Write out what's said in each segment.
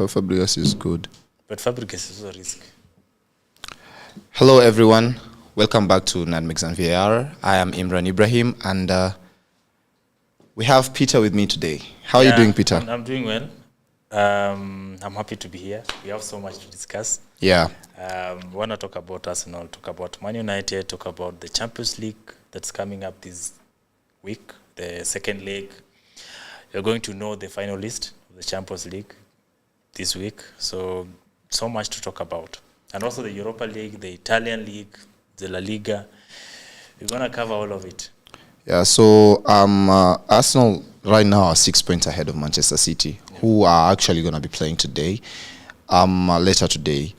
Fabregas is good. But Fabregas is a risk. Hello, everyone. Welcome back to NADMIX and VAR. I am Imran Ibrahim, and we have Peter with me today. How are you doing, Peter? I'm doing well. I'm happy to be here. We have so much to discuss. Yeah. We want to talk about Arsenal, talk about Man United, talk about the Champions League that's coming up this week, the second leg. You're going to know the finalist of the Champions League this week. So much to talk about. And also the Europa League, the Italian League, the La Liga. We're going to cover all of it. Yeah, so Arsenal right now are 6 points ahead of Manchester City, who are actually going to be playing today, later today.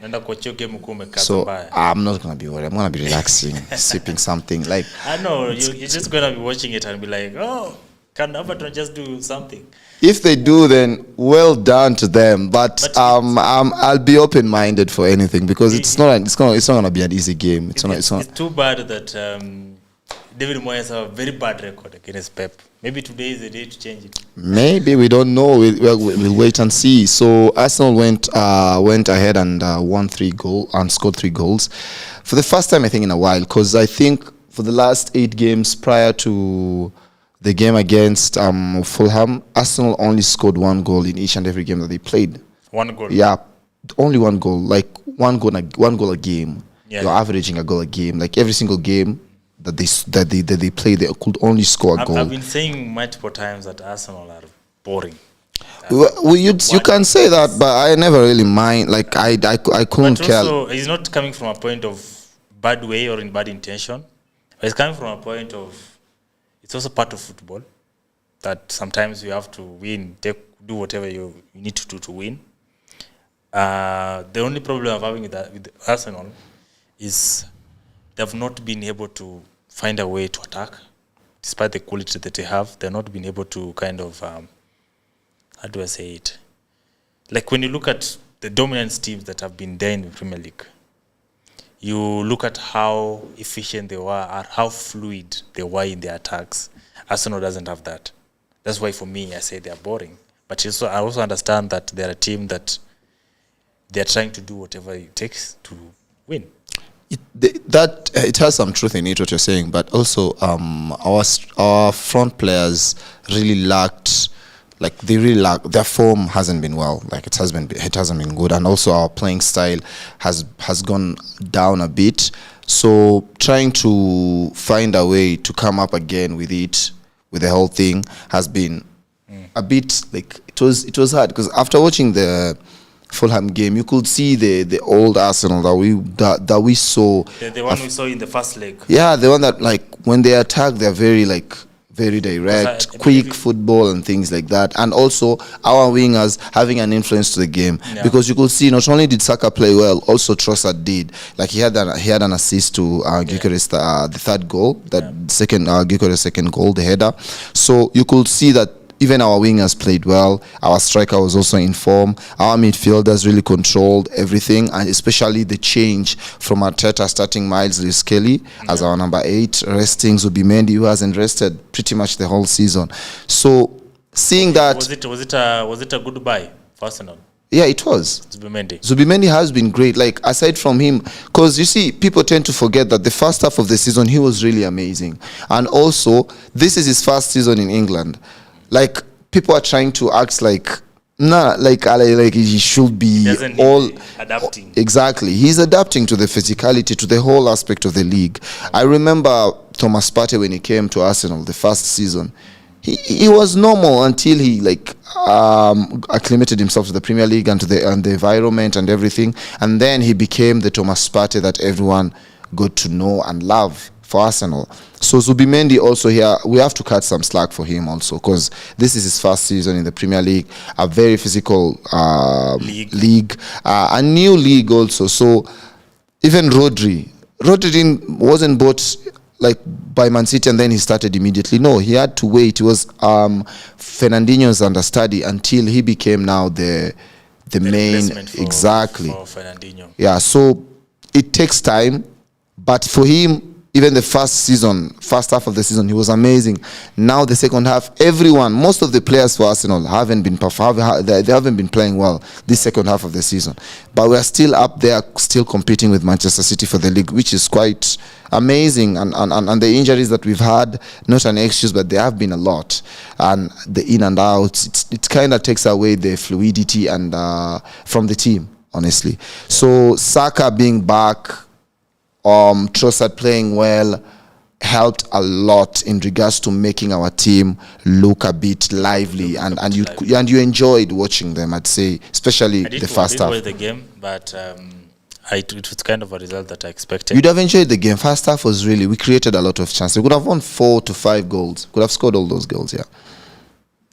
So I'm not going to be worried. I'm going to be relaxing, sipping something. Like I know, you're just going to be watching it and be like, oh, can Everton just do something? If they do, then well done to them. But I'll be open-minded for anything because it's not going to be an easy game. It's too bad that David Moyes has a very bad record against Pep. Maybe today is the day to change it. Maybe, we don't know. We'll wait and see. So Arsenal went ahead and scored 3 goals for the first time I think in a while. Because I think for the last 8 games prior to the game against Fulham, Arsenal only scored 1 goal in each and every game that they played. 1 goal. Yeah, only 1 goal. Like one goal a game. Yeah. You're averaging a goal a game. Like every single game that they play, they could only score a goal. I've been saying multiple times that Arsenal are boring. You can say that, but I never really mind. Like I couldn't care. Also, it's not coming from a point of bad way or in bad intention. It's coming from a point of it's also part of football that sometimes you have to win, do whatever you need to do to win. The only problem I'm having with Arsenal is they've not been able to find a way to attack. Despite the quality that they have, they've not been able to kind of, how do I say it? Like when you look at the dominant teams that have been there in the Premier League, you look at how efficient they were or how fluid they were in their attacks. Arsenal doesn't have that. That's why for me, I say they're boring. But I also understand that they're a team that they're trying to do whatever it takes to win. It has some truth in it, what you're saying, but also our front players really lacked. Like their form hasn't been well. Like it hasn't been good, and also our playing style has gone down a bit. So trying to find a way to come up again with the whole thing has been a bit like it was hard because after watching the Fulham game, you could see the old Arsenal that we saw. The one we saw in the first leg. Yeah, the one that like when they attack, they're very direct, quick football and things like that. And also our wingers having an influence to the game. Yeah. Because you could see not only did Saka play well, also Trossard did. Like he had an assist to Gyökeres, the third goal, second Gyökeres' second goal, the header. So you could see that even our wingers played well. Our striker was also in form. Our midfielders really controlled everything, and especially the change from Arteta starting Miles Lewis-Kelly as our number 8, resting Zubimendi, who hasn't rested pretty much the whole season. So seeing that, was it a good buy for Arsenal? Yeah, it was. Zubimendi has been great. Like aside from him, because you see, people tend to forget that the first half of the season he was really amazing, and also this is his first season in England. Like people are trying to act like he should be adapting. Exactly, he's adapting to the physicality, to the whole aspect of the league. I remember Thomas Partey when he came to Arsenal the first season. He was normal until he acclimated himself to the Premier League and to the environment and everything, and then he became the Thomas Partey that everyone got to know and love for Arsenal. So Zubimendi also here, we have to cut some slack for him also because this is his first season in the Premier League, a very physical league, a new league also. So even Rodri wasn't bought like by Man City and then he started immediately. No, he had to wait. It was Fernandinho's understudy until he became now the main. Exactly. For Fernandinho. Yeah, so it takes time, but for him, Even the first half of the season, he was amazing. Now the second half, most of the players for Arsenal haven't been they haven't been playing well this second half of the season. But we're still up there, still competing with Manchester City for the league, which is quite amazing. And the injuries that we've had, not an excuse, but there have been a lot. And the in and outs, it kind of takes away the fluidity and from the team, honestly. So Saka being back, Trossard playing well helped a lot in regards to making our team look a bit lively, and you enjoyed watching them, I'd say, especially the first half. I did watch the game, but it was kind of a result that I expected. You'd have enjoyed the game. First half was we created a lot of chances. We could have won 4 to 5 goals. Could have scored all those goals, yeah.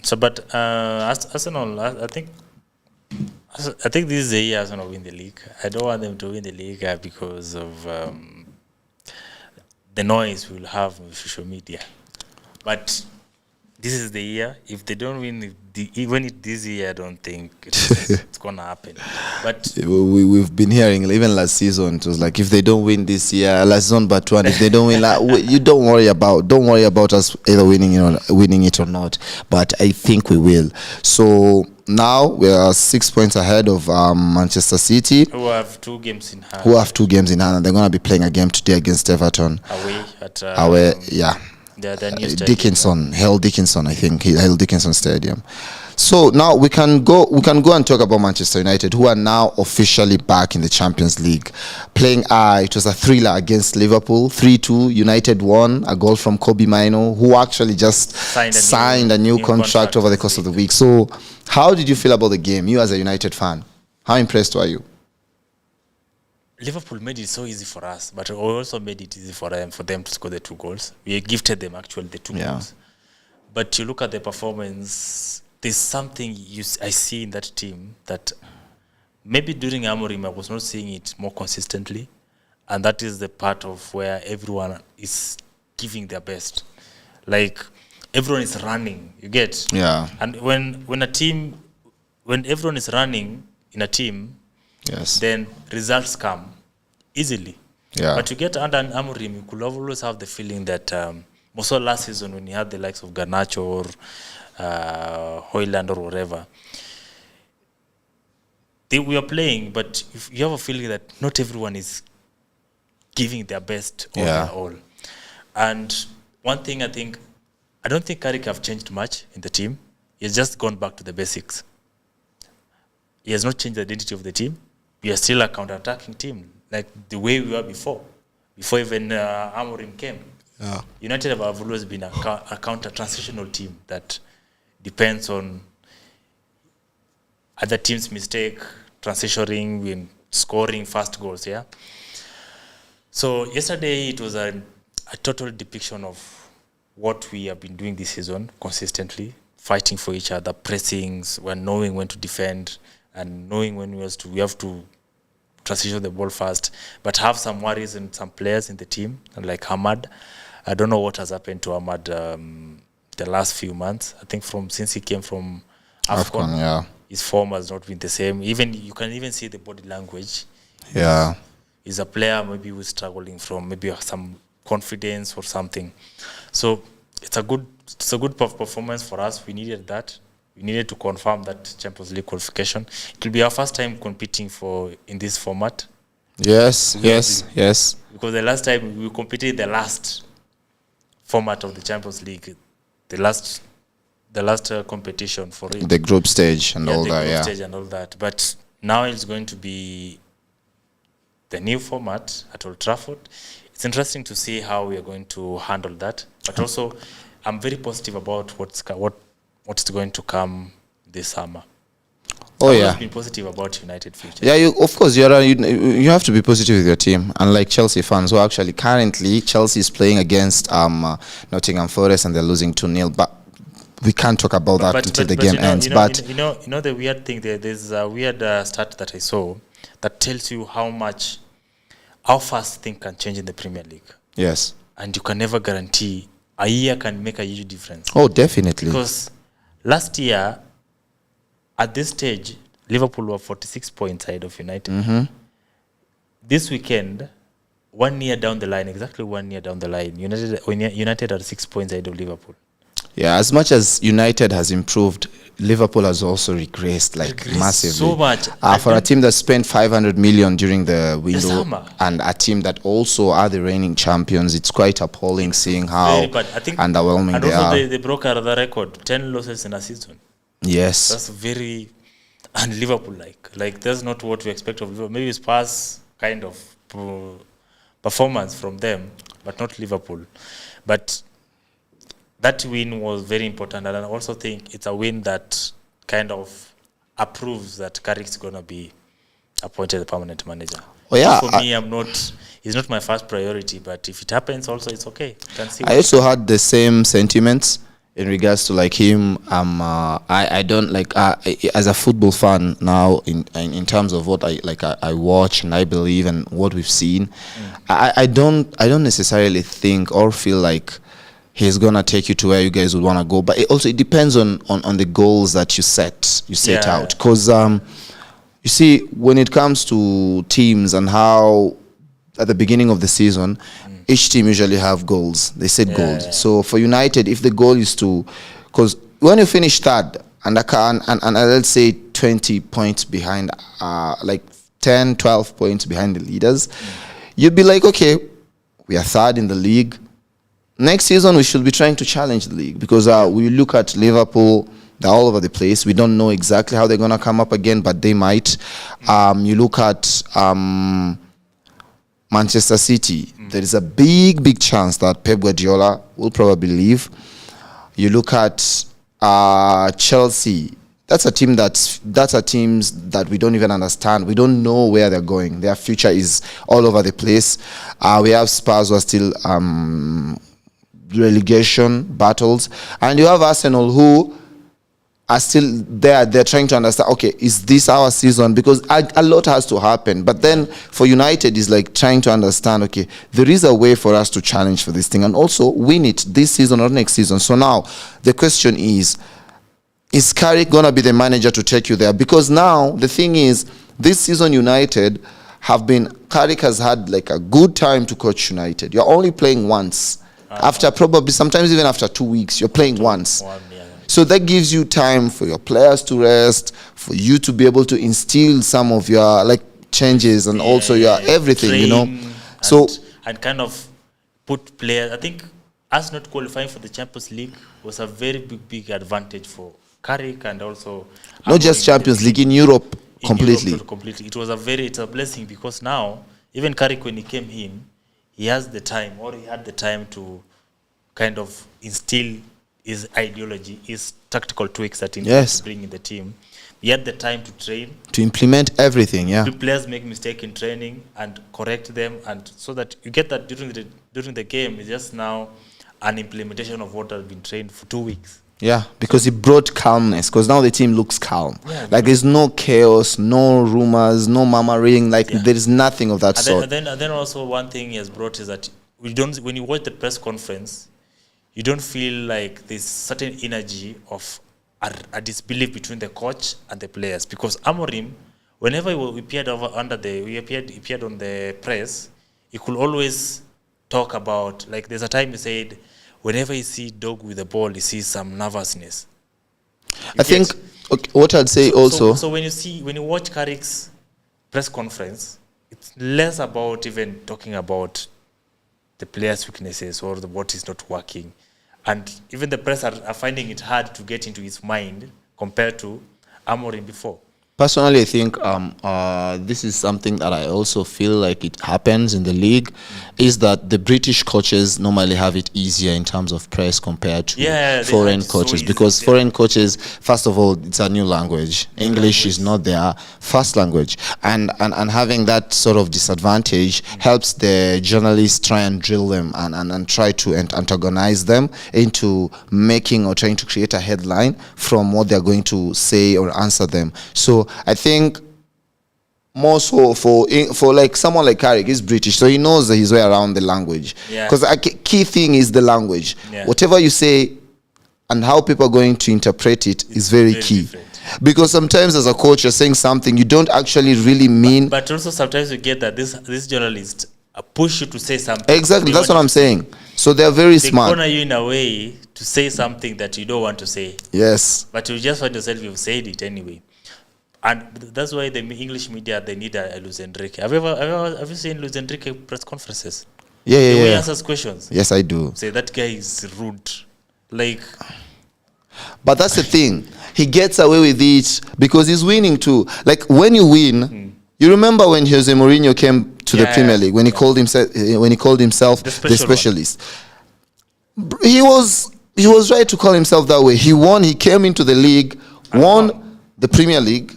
So, but Arsenal, I think this is the year Arsenal win the league. I don't want them to win the league because of the noise we'll have on social media. But this is the year. If they don't win, this year, I don't think it's gonna happen. But we've been hearing even last season. It was like, if they don't win this year, last season, but one. If they don't win, you don't worry about us either winning it or not. But I think we will. So now we are 6 points ahead of Manchester City, who have 2 games in hand. And they're gonna be playing a game today against Everton. Away, yeah. The new Dickinson, Hale Dickinson, I think, Hale Dickinson Stadium. So now we can go and talk about Manchester United, who are now officially back in the Champions League, playing. It was a thriller against Liverpool, 3-2. United won, a goal from Kobe Mainoo, who actually just signed a new contract over the course of the week. So, how did you feel about the game? You as a United fan, how impressed were you? Liverpool made it so easy for us, but we also made it easy for them to score the 2 goals. We gifted them actually the 2 goals. But you look at the performance, there's something I see in that team that maybe during Amorim I was not seeing it more consistently, and that is the part of where everyone is giving their best. Like everyone is running, you get? Yeah. And when everyone is running in a team, yes, then results come easily. Yeah. But you get under Amorim, you could always have the feeling that also last season when you had the likes of Garnacho or Højlund or whatever, we are playing, but if you have a feeling that not everyone is giving their best all. And one thing I don't think Carrick have changed much in the team. He has just gone back to the basics. He has not changed the identity of the team. We are still a counter-attacking team, like the way we were before even Amorim came. Yeah. United have always been a counter-transitional team that depends on other teams' mistake, transitioning, and scoring fast goals, yeah? So yesterday it was a total depiction of what we have been doing this season consistently, fighting for each other, pressings, when knowing when to defend, and knowing when we have to transition the ball fast, but have some worries in some players in the team, like Hamad. I don't know what has happened to Hamad the last few months. I think since he came from AFCON, his form has not been the same. You can even see the body language. Yeah, he's a player maybe who's struggling from maybe some confidence or something. So it's a good performance for us. We needed that. We needed to confirm that Champions League qualification. It will be our first time competing in this format. Yes. Because the last time we competed the last format of the Champions League, the last competition for it. The group stage and all that. The group stage and all that. But now it's going to be the new format at Old Trafford. It's interesting to see how we are going to handle that. But also, I'm very positive about what's going to come this summer. I've been positive about United future. Yeah, of course you have to be positive with your team. Unlike Chelsea fans, who actually currently Chelsea is playing against Nottingham Forest and they're losing 2-0. But we can't talk about that until the game ends. You know the weird thing there's a weird stat that I saw that tells you how fast things can change in the Premier League. Yes. And you can never guarantee a year can make a huge difference. Oh, definitely. Because last year, at this stage, Liverpool were 46 points ahead of United. Mm-hmm. This weekend, 1 year down the line, exactly 1 year down the line, United are 6 points ahead of Liverpool. Yeah, as much as United has improved, Liverpool has also regressed massively. So much. For a team that spent 500 million during the window summer. and a team that also are the reigning champions, it's quite appalling seeing how underwhelming and they also are. They broke another record, 10 losses in a season. Yes. That's very and Liverpool like that's not what we expect of Liverpool. Maybe Spurs kind of performance from them, but not Liverpool. But that win was very important, and I also think it's a win that kind of approves that Carrick's gonna be appointed a permanent manager. Oh yeah. So for me, it's not my first priority, but if it happens, also it's okay. I also had the same sentiments in regards to him. I don't as a football fan now in terms of what I watch and I believe and what we've seen. I don't necessarily think or feel like he's gonna take you to where you guys would want to go, but it depends on the goals that you set out. Because you see, when it comes to teams and how at the beginning of the season, each team usually have goals. They set goals. Yeah. So for United, if the goal is to, because when you finish third and let's say 20 points behind, 10, 12 points behind the leaders, you'd be like, okay, we are third in the league. Next season, we should be trying to challenge the league because we look at Liverpool, they're all over the place. We don't know exactly how they're going to come up again, but they might. You look at Manchester City, there is a big chance that Pep Guardiola will probably leave. You look at Chelsea. That's a teams that we don't even understand. We don't know where they're going. Their future is all over the place. We have Spurs who are still relegation battles, and you have Arsenal who are still there. They're trying to understand, okay, is this our season? Because a lot has to happen. But then for United, is trying to understand, okay, there is a way for us to challenge for this thing and also win it this season or next season. So now the question is Carrick going to be the manager to take you there? Because now the thing is, this season United Carrick has had a good time to coach United. You're only playing once. After probably, sometimes even after 2 weeks, you're playing once. So that gives you time for your players to rest, for you to be able to instill some of your changes and also your everything, So and kind of put players. I think us not qualifying for the Champions League was a very big advantage for Carrick and also not just Champions League in Europe completely. It's a blessing because now even Carrick, when he came in, he had the time to kind of instill his ideology, his tactical tweaks that he needs to bring in the team. He had the time to train, to implement everything. Yeah, the players make mistakes in training and correct them, and so that you get that during the game. It's just now an implementation of what has been trained for 2 weeks. Yeah, because it brought calmness. Because now the team looks calm. Yeah, there's no chaos, no rumors, no murmuring. There is nothing of that sort. And then also one thing he has brought is that when you watch the press conference, you don't feel like there's certain energy of a disbelief between the coach and the players. Because Amorim, whenever he appeared on the press, he could always talk about, there's a time he said, whenever you see dog with the ball, you see some nervousness. I think what I'd say So when you watch Carrick's press conference, it's less about even talking about the players' weaknesses or what is not working, and even the press are finding it hard to get into his mind compared to Amorim before. Personally, I think this is something that I also feel like it happens in the league, is that the British coaches normally have it easier in terms of press compared to foreign coaches. Because foreign coaches, first of all, it's a new language. English is not their first language. And having that sort of disadvantage helps the journalists try and drill them and try to antagonize them into making or trying to create a headline from what they're going to say or answer them. So I think more so for someone like Carrick, he's British, so he knows his way around the language. Because a key thing is the language. Whatever you say and how people are going to interpret it is very key. Different. Because sometimes as a coach, you're saying something you don't actually really mean. But also sometimes you get that these journalists push you to say something. Exactly, They that's want what I'm saying. So they're very They smart. corner you in a way to say something that you don't want to say, Yes. but you just find yourself you've said it anyway. And that's why the English media, they need a Luis Enrique. Have you seen Luis Enrique press conferences? Yeah, The way he yeah. answers questions. Yes, I do. Say that guy is rude. Like, But that's the thing. He gets away with it because he's winning too. Like when you win, you remember when Jose Mourinho came to the Yeah, Premier yeah, League when he called himself The the special one. specialist. He was right to call himself that way. He won. He came into the league, won the Premier League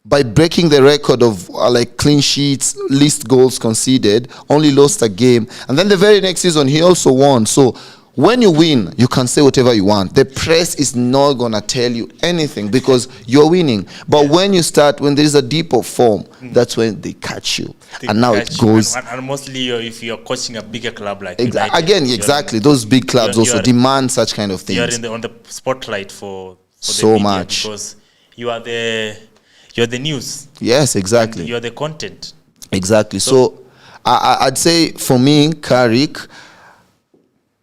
by breaking the record of like clean sheets, least goals conceded, only lost a game. And then the very next season, he also won. So when you win, you can say whatever you want. The press is not going to tell you anything because you're winning. But when there is a dip of form, that's when they catch you. And now it goes. And mostly if you're coaching a bigger club like Exactly. United, Again, you're exactly. Those big clubs also you're- demand such kind of You're things. on the spotlight for So the media much. because you're the news. Yes, exactly. You're the content. Exactly. So I'd say for me, Carrick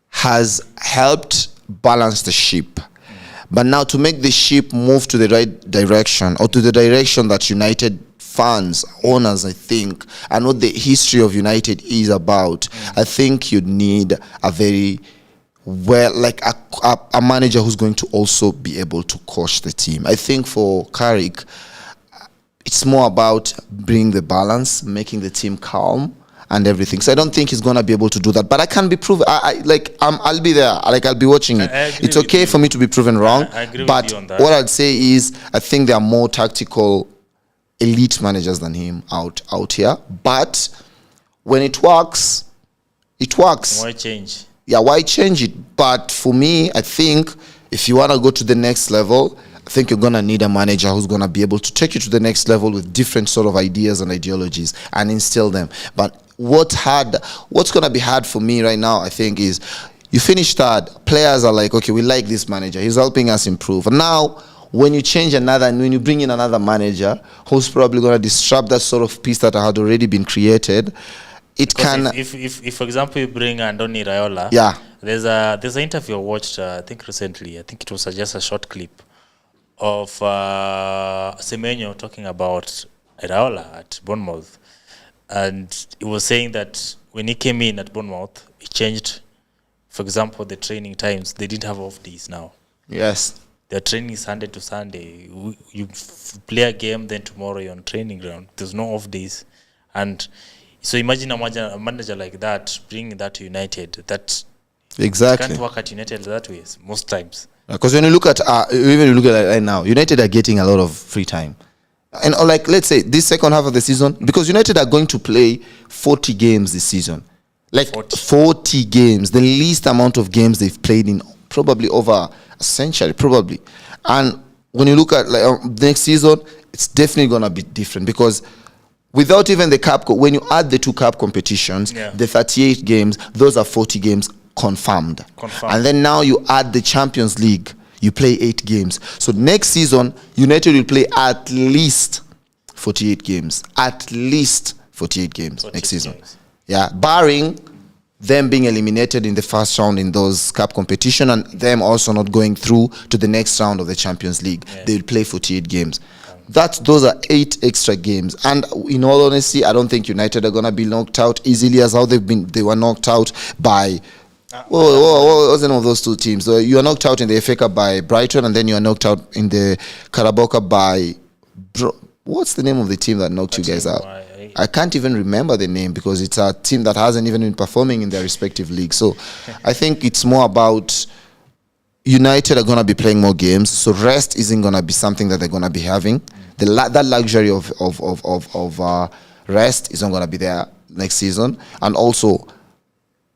has helped balance the ship. But now to make the ship move to the right direction or to the direction that United fans, owners, I think, and what the history of United is about, I think you'd need a very like a manager who's going to also be able to coach the team. I think for Carrick, it's more about bringing the balance, making the team calm and everything. So I don't think he's gonna be able to do that. But I can be proven. I'll be there. Like I'll be watching it. I agree It's with okay you. for me to be proven wrong. I agree with but you on that. what I'd say is I think there are more tactical, elite managers than him out here. But when it works, it works. Why change? Yeah, why change it? But for me, I think if you want to go to the next level, I think you're going to need a manager who's going to be able to take you to the next level with different sort of ideas and ideologies and instill them. But what's going to be hard for me right now, I think, is you finish third, players are like, okay, we like this manager. He's helping us improve. And now, when you change another, and when you bring in another manager who's probably going to disrupt that sort of piece that had already been created, it can... If for example, you bring Andoni Raiola, Yeah. there's an interview I watched, I think recently, I think it was just a short clip of Semenyo talking about Raiola at Bournemouth. And he was saying that when he came in at Bournemouth, he changed, for example, the training times. They didn't have off days now. Yes. They're training Sunday to Sunday. You play a game, then tomorrow you're on training ground. There's no off days. And so imagine a manager like that, bringing that to United. That Exactly. can't work at United that way most times. Because when you look at even you look at it right now, United are getting a lot of free time, and like let's say this second half of the season, because United are going to play 40 games this season, like 40 games, the least amount of games they've played in probably over a century, probably. And when you look at like next season, it's definitely gonna be different because without even the cup, when you add the two cup competitions, the 38 games, those are 40 games. Confirmed. And then now you add the Champions League, you play 8 games. So next season, United will play at least 48 games. At least 48 games next season. Games. Yeah, barring them being eliminated in the first round in those cup competition and them also not going through to the next round of the Champions League. Yes. They will play 48 games. Those are 8 extra games. And in all honesty, I don't think United are going to be knocked out easily as how they were knocked out by... what was the name of those two teams? So you are knocked out in the FA Cup by Brighton, and then you are knocked out in the Carabao Cup by... what's the name of the team that knocked you guys out? I can't even remember the name because it's a team that hasn't even been performing in their respective league. So I think it's more about United are going to be playing more games, so rest isn't going to be something that they're going to be having. That luxury of rest isn't going to be there next season, and also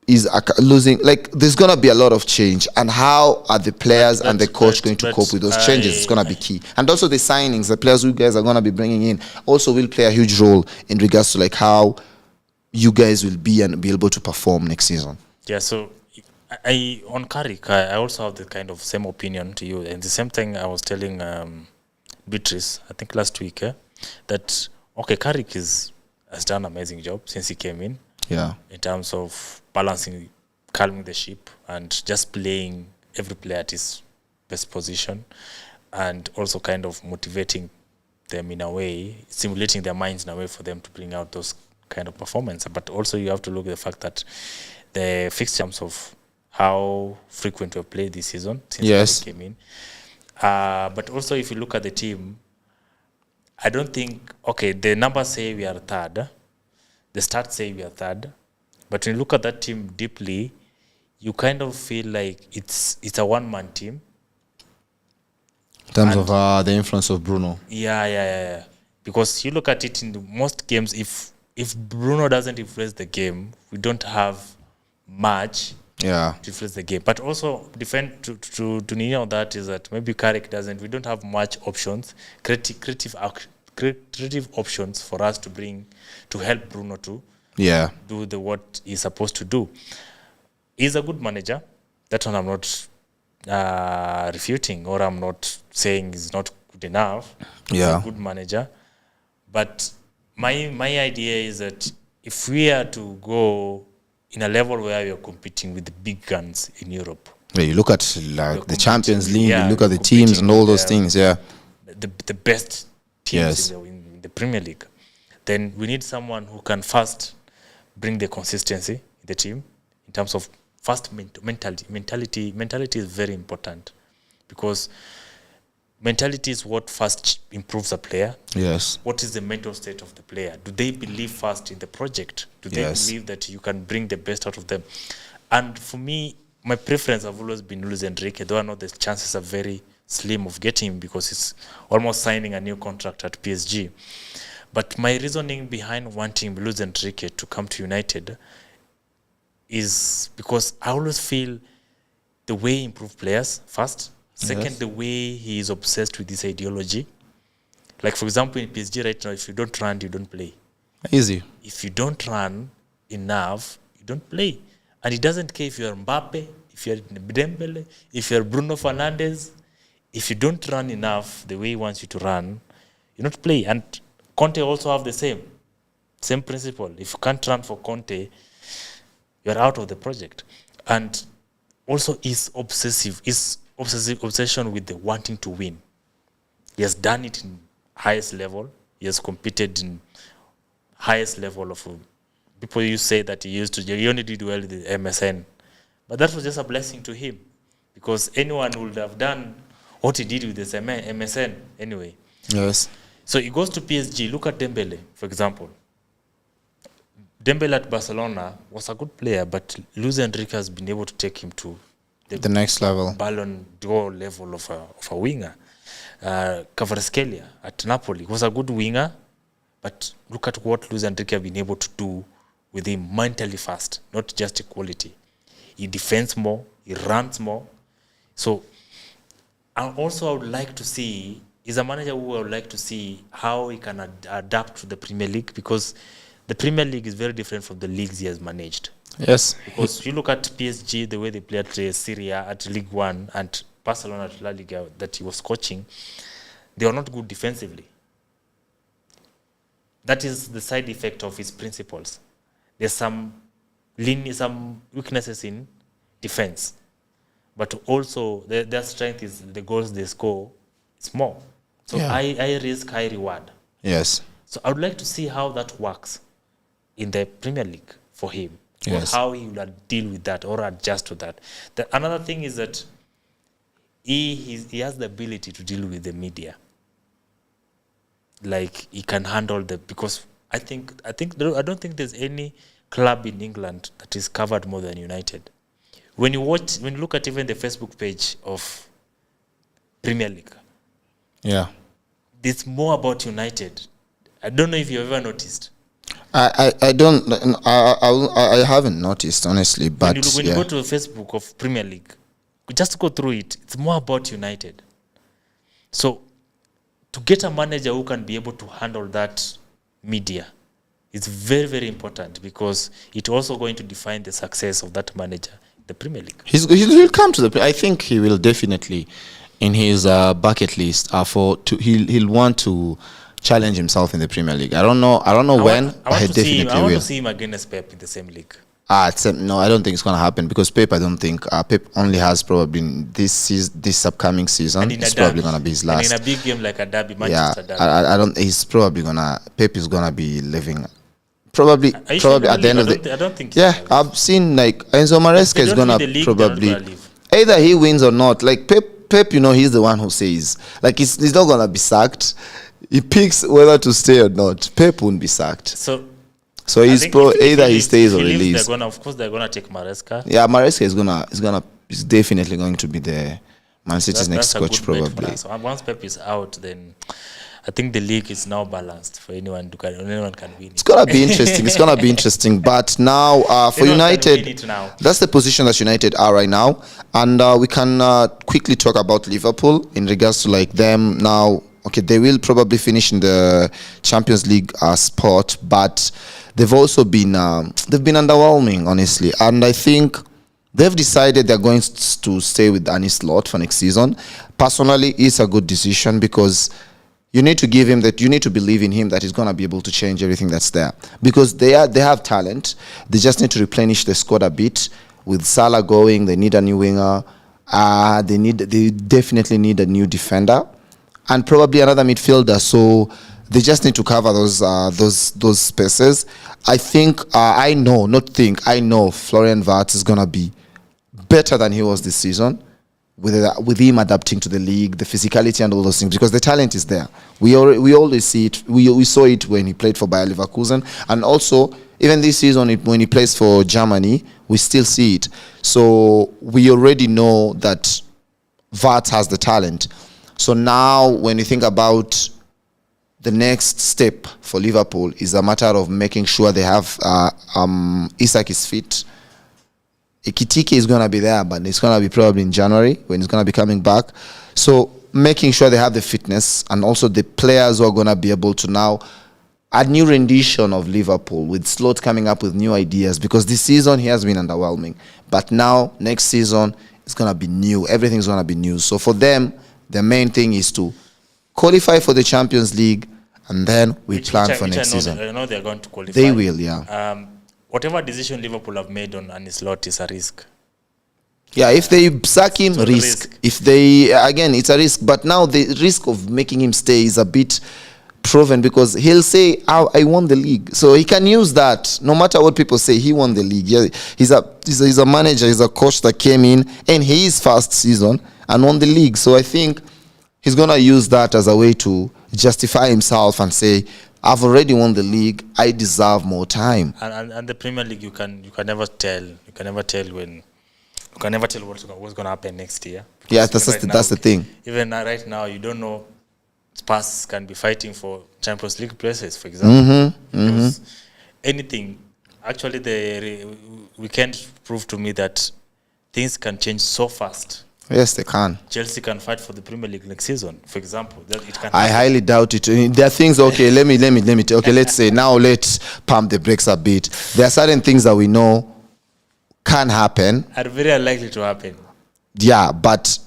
is losing. Like there's going to be a lot of change, and how are the players and the coach going to cope with those changes? It's going to be key, and also the signings, the players you guys are going to be bringing in, also will play a huge role in regards to like how you guys will be and be able to perform next season. Yeah, so I on Carrick, I also have the kind of same opinion to you, and the same thing I was telling Beatrice, I think last week, that okay, Carrick has done an amazing job since he came in. Yeah. in terms of balancing, calming the ship, and just playing every player at his best position, and also kind of motivating them in a way, stimulating their minds in a way for them to bring out those kind of performance. But also you have to look at the fact that the fixed terms of how frequent we have played this season since Yes. they came in. But also if you look at the team, I don't think, okay, the numbers say we are third. The stats say we are third. But when you look at that team deeply, you kind of feel like it's a one-man team. In terms of the influence of Bruno. Yeah. Because you look at it in the most games, if Bruno doesn't influence the game, we don't have much Yeah. to influence the game. But also defend to Nino that is that maybe Carrick doesn't. We don't have much options, creative options for us to bring to help Bruno to Yeah. do what he's supposed to do. He's a good manager. That one I'm not refuting, or I'm not saying he's not good enough. Yeah. He's a good manager. But my idea is that if we are to go in a level where we are competing with the big guns in Europe, Yeah, you look at like the Champions League, yeah, you look at the competing teams and all with those things. Yeah. the best teams Yes. in the Premier League, then we need someone who can first bring the consistency in the team in terms of first mentality. Mentality is very important because mentality is what first improves a player. Yes. What is the mental state of the player? Do they believe first in the project? Do they Yes. believe that you can bring the best out of them? And for me, my preference have always been Luis Enrique, though I know the chances are very slim of getting him because he's almost signing a new contract at PSG. But my reasoning behind wanting Luis Enrique to come to United is because I always feel the way he improves players, first. Second, Yes. the way he is obsessed with this ideology. Like, for example, in PSG right now, if you don't run, you don't play. Easy. If you don't run enough, you don't play. And he doesn't care if you're Mbappe, if you're Dembele, if you're Bruno Fernandes. If you don't run enough the way he wants you to run, you don't play. And Conte also have the same principle. If you can't run for Conte, you're out of the project. And also his obsession with the wanting to win. He has done it in highest level. He has competed in highest level of people. You say that he only did well with the MSN, but that was just a blessing to him because anyone would have done what he did with the MSN anyway. Yes. So he goes to PSG. Look at Dembele, for example. Dembele at Barcelona was a good player, but Luis Enrique has been able to take him to The next level. Ballon d'Or level of a winger. Kvaratskhelia at Napoli was a good winger, but look at what Luis Enrique have been able to do with him mentally fast, not just quality. He defends more, he runs more. So, and also I would like to see, is a manager who I would like to see how he can adapt to the Premier League, because the Premier League is very different from the leagues he has managed. Yes. Because you look at PSG, the way they play at Serie A, at League One, and Barcelona at La Liga that he was coaching, they are not good defensively. That is the side effect of his principles. There's some weaknesses in defense, but also their strength is the goals they score is more. So Yeah. I risk, high reward. Yes. So I would like to see how that works in the Premier League for him. Yes. Or how he will deal with that or adjust to that. Another thing is that he has the ability to deal with the media. Like he can handle because I don't think there's any club in England that is covered more than United. When you look at even the Facebook page of Premier League, Yeah. it's more about United. I don't know if you've ever noticed. I don't I haven't noticed honestly, but When you go to the Facebook of Premier League, just go through it. It's more about United. So to get a manager who can be able to handle that media, it's very, very important because it's also going to define the success of that manager in the Premier League. he'll come to I think he will definitely in his bucket list he'll want to challenge himself in the Premier League. I don't know when, but he definitely I want will. to see him against Pep in the same league. No, I don't think it's going to happen because Pep, I don't think Pep only has probably this upcoming season. It's probably going to be his last. And in a big game like a derby, Yeah, Manchester derby. I don't. He's probably gonna. Pep is gonna be leaving. Probably Are you sure at the end of the. I don't think. Yeah, I've seen like Enzo Maresca They is don't gonna win the league, they're not probably gonna leave. either he wins or not. Like Pep, he's the one who says like he's not gonna be sacked. He picks whether to stay or not. Pep won't be sacked. So So I he's think either he leaves- stays if or he leaves, leaves. Of course, they're gonna take Maresca. Yeah, Maresca is definitely going to be the Man City's next That's a coach good bet for probably. us. So once Pep is out, then I think the league is now balanced for anyone can win it. It's gonna be interesting. It's gonna be interesting. But now for Anyone can win United, it now. that's the position that United are right now, and we can quickly talk about Liverpool in regards to like them now. Okay, they will probably finish in the Champions League spot, but they've also been underwhelming, honestly. And I think they've decided they're going to stay with Arne Slot for next season. Personally, it's a good decision because you need to give him that. You need to believe in him that he's going to be able to change everything that's there because they have talent. They just need to replenish the squad a bit. With Salah going, they need a new winger. They definitely need a new defender and probably another midfielder. So they just need to cover those spaces. I know Florian Wirtz is going to be better than he was this season. With him adapting to the league, the physicality and all those things, because the talent is there. We always see it. We saw it when he played for Bayer Leverkusen, and also even this season when he plays for Germany, we still see it. So we already know that Wirtz has the talent. So now when you think about the next step for Liverpool is a matter of making sure they have Isak is fit. Ekitike is going to be there, but it's going to be probably in January when he's going to be coming back. So making sure they have the fitness and also the players who are going to be able to now add new rendition of Liverpool with Slot coming up with new ideas because this season he has been underwhelming. But now, next season, it's going to be new. Everything's going to be new. So for them, the main thing is to qualify for the Champions League and then we plan for next season. I know they're going to qualify. They will, yeah. Whatever decision Liverpool have made on Arne Slot is a risk. Yeah, if they sack him, It's risk. If they, again, it's a risk. But now the risk of making him stay is a bit proven because he'll say, I won the league. So he can use that. No matter what people say, he won the league. Yeah, he's a manager, he's a coach that came in and his first season and won the league. So I think he's going to use that as a way to justify himself and say, I've already won the league. I deserve more time. And the Premier League, you can never tell. You can never tell what's going to happen next year. Yeah, Because that's the thing. Even right now, you don't know. Spurs can be fighting for Champions League places, for example. Because anything, actually, the weekend proved to me that things can change so fast. Yes, they can. Chelsea can fight for the Premier League next season, for example. That it can I happen. highly doubt it. There are things. Okay, let me. Okay, let's say now. Let's pump the brakes a bit. There are certain things that we know can happen. Are very unlikely to happen. Yeah, but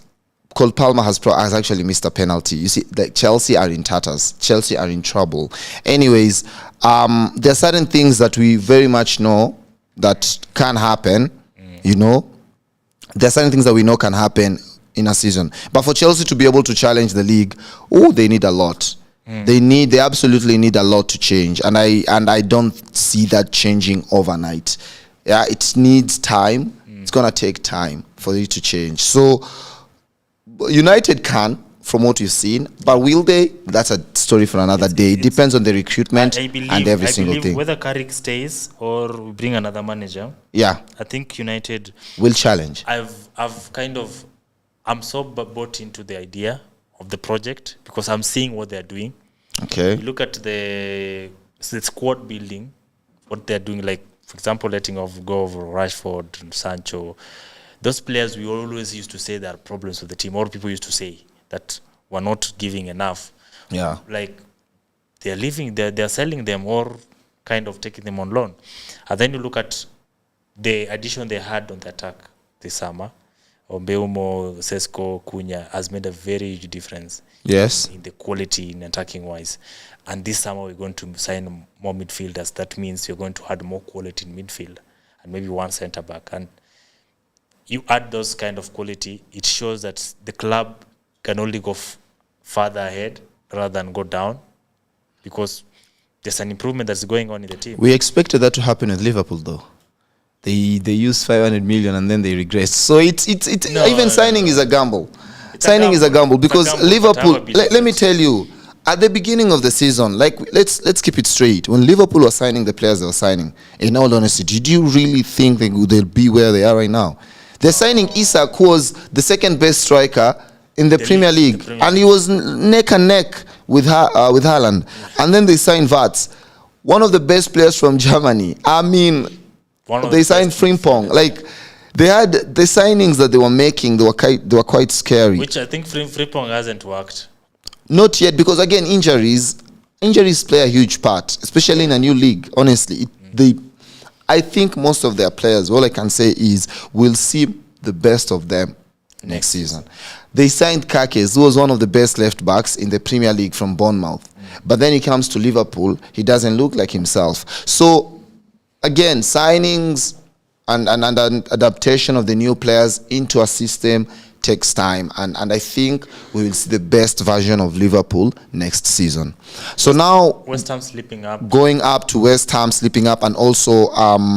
Cole Palmer has actually missed a penalty. You see, like Chelsea are in tatters. Chelsea are in trouble. Anyways, there are certain things that we very much know that can happen. You know. There are certain things that we know can happen in a season. But for Chelsea to be able to challenge the league, they need a lot. They absolutely need a lot to change. And I don't see that changing overnight. Yeah, it needs time. It's gonna take time for it to change. So United can, from what you've seen, but will they? That's a story for another day. It depends on the recruitment and every single thing. Whether Carrick stays or we bring another manager, yeah, I think United will challenge. I'm so bought into the idea of the project because I'm seeing what they're doing. Okay. You look at the squad building, what they're doing, like, for example, letting go of Rashford and Sancho. Those players we always used to say there are problems with the team, or people used to say that we're not giving enough. Yeah. Like, they're leaving, they're selling them or kind of taking them on loan. And then you look at the addition they had on the attack this summer. Mbeumo, Sesko, Cunha has made a very huge difference. Yes. In the quality in attacking wise. And this summer we're going to sign more midfielders. That means you're going to add more quality in midfield and maybe one centre back. And you add those kind of quality, it shows that the club can only go further ahead rather than go down, because there's an improvement that's going on in the team. We expected that to happen with Liverpool, though. They used 500 million and then they regressed. So signing is a gamble. Signing is a gamble because Liverpool. Let me tell you, at the beginning of the season, like let's keep it straight. When Liverpool was signing the players they were signing, in all honesty, did you really think they'll be where they are right now? They're signing Isak, who was the second best striker in the Premier League, and he was neck and neck with Haaland. And then they signed Vats, one of the best players from Germany. I mean, they signed Frimpong. Like, they had the signings that they were making. They were quite scary. Which I think Frimpong hasn't worked. Not yet, because again, injuries play a huge part, especially in a new league. Honestly, I think most of their players, all I can say is we'll see the best of them next season. They signed Kakes, who was one of the best left backs in the Premier League from Bournemouth. But then he comes to Liverpool, he doesn't look like himself. So again, signings and adaptation of the new players into a system takes time, and I think we will see the best version of Liverpool next season. So now West Ham slipping up, going up to West Ham slipping up, and also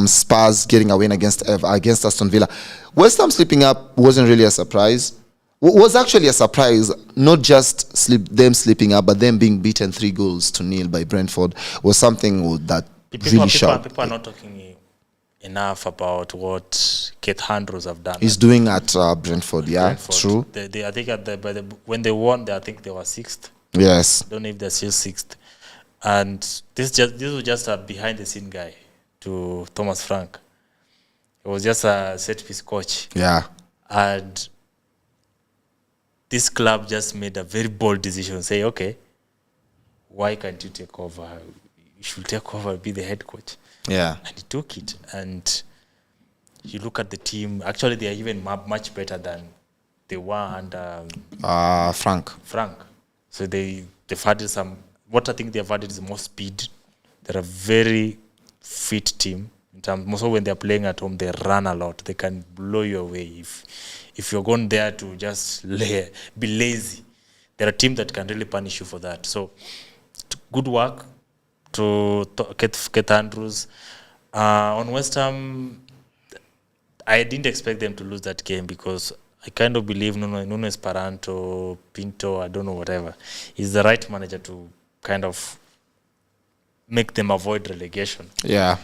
Spurs getting a win against Aston Villa. West Ham slipping up wasn't really a surprise. Was actually a surprise, not just them slipping up, but them being beaten 3-0 by Brentford was something that really shocked. People are not talking enough about what Keith Andrews have done. He's doing at Brentford, true. I think when they won, I think they were 6th. Yes. I don't know if they're still 6th. And this was just a behind-the-scene guy to Thomas Frank. He was just a set-piece coach. Yeah. And this club just made a very bold decision, say, okay, why can't you take over? You should take over and be the head coach. Yeah. And he took it. And you look at the team, actually they are even much better than they were under Frank. So they've added what I think they've added is more speed. They're a very fit team. Most of when they're playing at home, they run a lot. They can blow you away. If you're going there to just be lazy, they're a team that can really punish you for that. So good work to Keith Andrews. On West Ham, I didn't expect them to lose that game because I kind of believe Nuno Espirito, Pinto, I don't know, whatever, is the right manager to kind of make them avoid relegation. Yeah.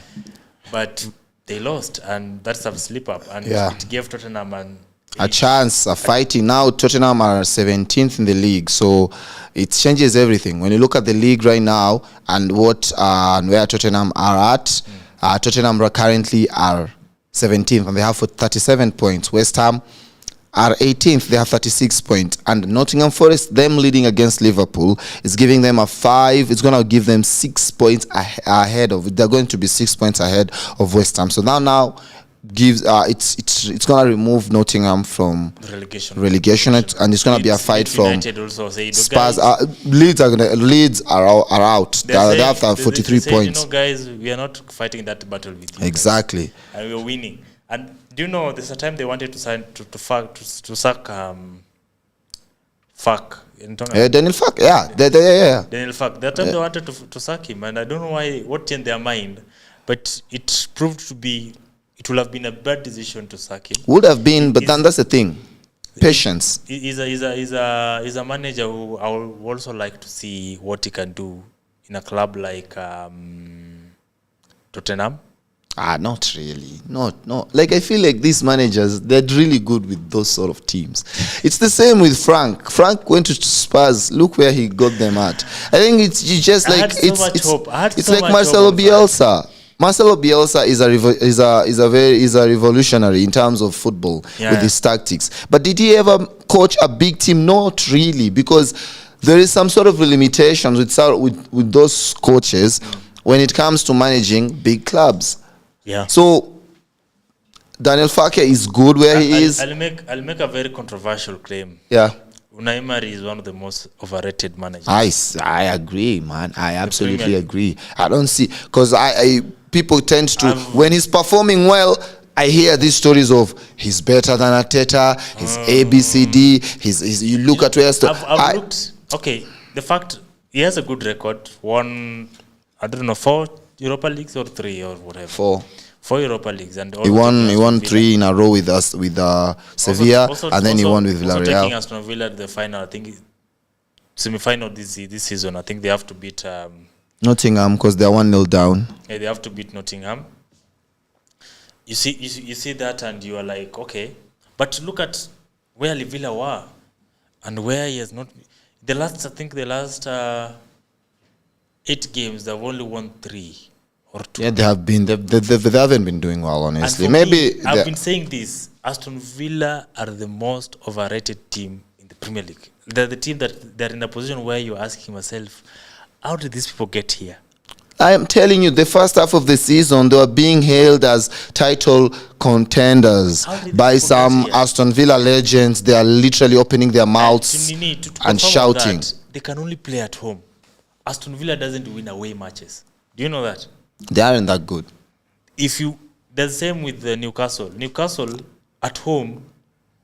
But they lost, and that's a slip up, and it gave Tottenham a chance, a fighting. Now Tottenham are 17th in the league, so it changes everything. When you look at the league right now and where Tottenham are at, Tottenham currently are 17th and they have 37 points. West Ham are 18th, they have 36 points. And Nottingham Forest, them leading against Liverpool, is giving them a 5. It's going to give them 6 points ahead of it. They're going to be 6 points ahead of West Ham. So now gives it's going to remove Nottingham from relegation, and it's going to be a fight from Spurs. Leeds are out. They have 43 points. Guys, we are not fighting that battle with you. Exactly. Guys, and we're winning. And do you know there's a time they wanted to sack Fark. Daniel Fark, Daniel Fark. That time they wanted to sack him, and I don't know what changed their mind, but it proved to be. It would have been a bad decision to sack him. Would have been, but then that's the thing. Patience. He's a manager who I would also like to see what he can do in a club like Tottenham. Not really. No. Like, I feel like these managers, they're really good with those sort of teams. It's the same with Frank. Frank went to Spurs. Look where he got them at. I think it's just like it's like Marcelo Bielsa. Marcelo Bielsa is a revolutionary in terms of football with his tactics. But did he ever coach a big team? Not really, because there is some sort of limitations with those coaches when it comes to managing big clubs. Yeah. So Daniel Farke is good where he is. I'll make a very controversial claim. Yeah. Unai Emery is one of the most overrated managers. I agree, man. I absolutely agree. I don't see, because I people tend to, when he's performing well, I hear these stories of he's better than Arteta, he's ABCD, he's you look at where I've looked. Okay, the fact he has a good record. Won, I don't know, 4 Europa Leagues or 3 or whatever. 4 Europa Leagues, and he won 3 in a row with us with Sevilla, and then he won with Villarreal. Also taking Aston Villa to the final. I think semi-final this season. I think they have to beat Nottingham because they're 1-0 down. Yeah, they have to beat Nottingham. You see that, and you are like, okay, but look at where Villa were and where he has not. The last 8 games, they've only won 3 or 2. Yeah, they have been. They haven't been doing well, honestly. I've been saying this. Aston Villa are the most overrated team in the Premier League. They're the team that they're in a position where you're asking yourself, how did these people get here? I am telling you, the first half of the season, they were being hailed as title contenders by some Aston Villa legends. They are literally opening their mouths and shouting. They can only play at home. Aston Villa doesn't win away matches. Do you know that? They aren't that good. The same with Newcastle. Newcastle at home,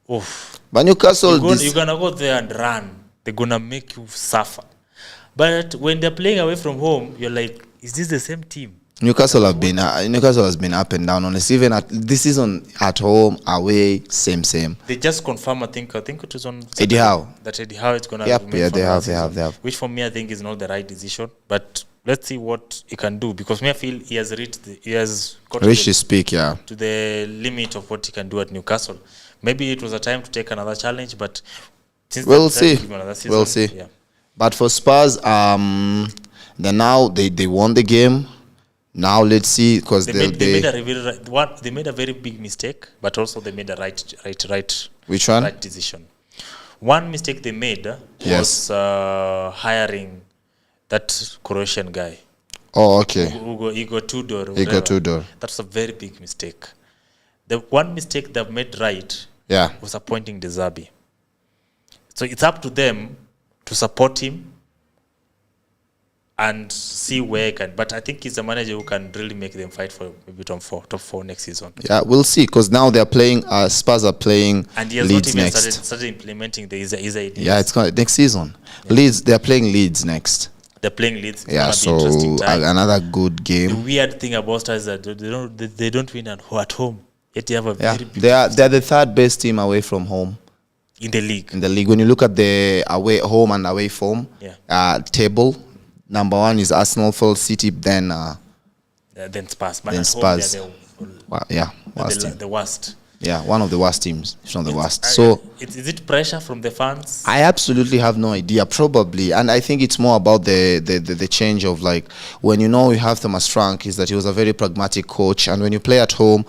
but Newcastle, you're gonna go there and run. They're gonna make you suffer. But when they're playing away from home, you're like, is this the same team? Newcastle has been up and down. Honestly, even this season at home, away, same. They just confirm. I think it was on Eddie Howe. That Eddie Howe is gonna. Yep, yeah, they have. Which for me, I think is not the right decision. But let's see what he can do, because I feel he has reached his peak, to the limit of what he can do at Newcastle. Maybe it was a time to take another challenge, but since we'll see. We'll see. Yeah. But for Spurs, they won the game. Now let's see, because they made a very big mistake, but also they made a right. Which one? Right decision. One mistake they made was hiring that Croatian guy. Oh, okay. Igor Tudor. That's a very big mistake. The one mistake they've made right was appointing De Zerbi. So it's up to them to support him and see where he can. But I think he's a manager who can really make them fight for maybe top four next season. Yeah, we'll see, because now they're playing. Spurs are playing. And he has Leeds not even next. started implementing his ideas. Yeah, it's going next season. Yeah. Leeds, they're playing Leeds next. They're playing Leeds. Yeah, so another good game. The weird thing about Stars is that they don't win at home. Yet they have a very big they're the third best team away from home in the league. When you look at the home and away form table, number 1 is Arsenal, full City, then Spurs. But then Spurs. The worst. Yeah, one of the worst teams, if not the worst. So is it pressure from the fans? I absolutely have no idea. Probably, and I think it's more about the change of, like, when you have Thomas Frank, is that he was a very pragmatic coach, and when you play at home,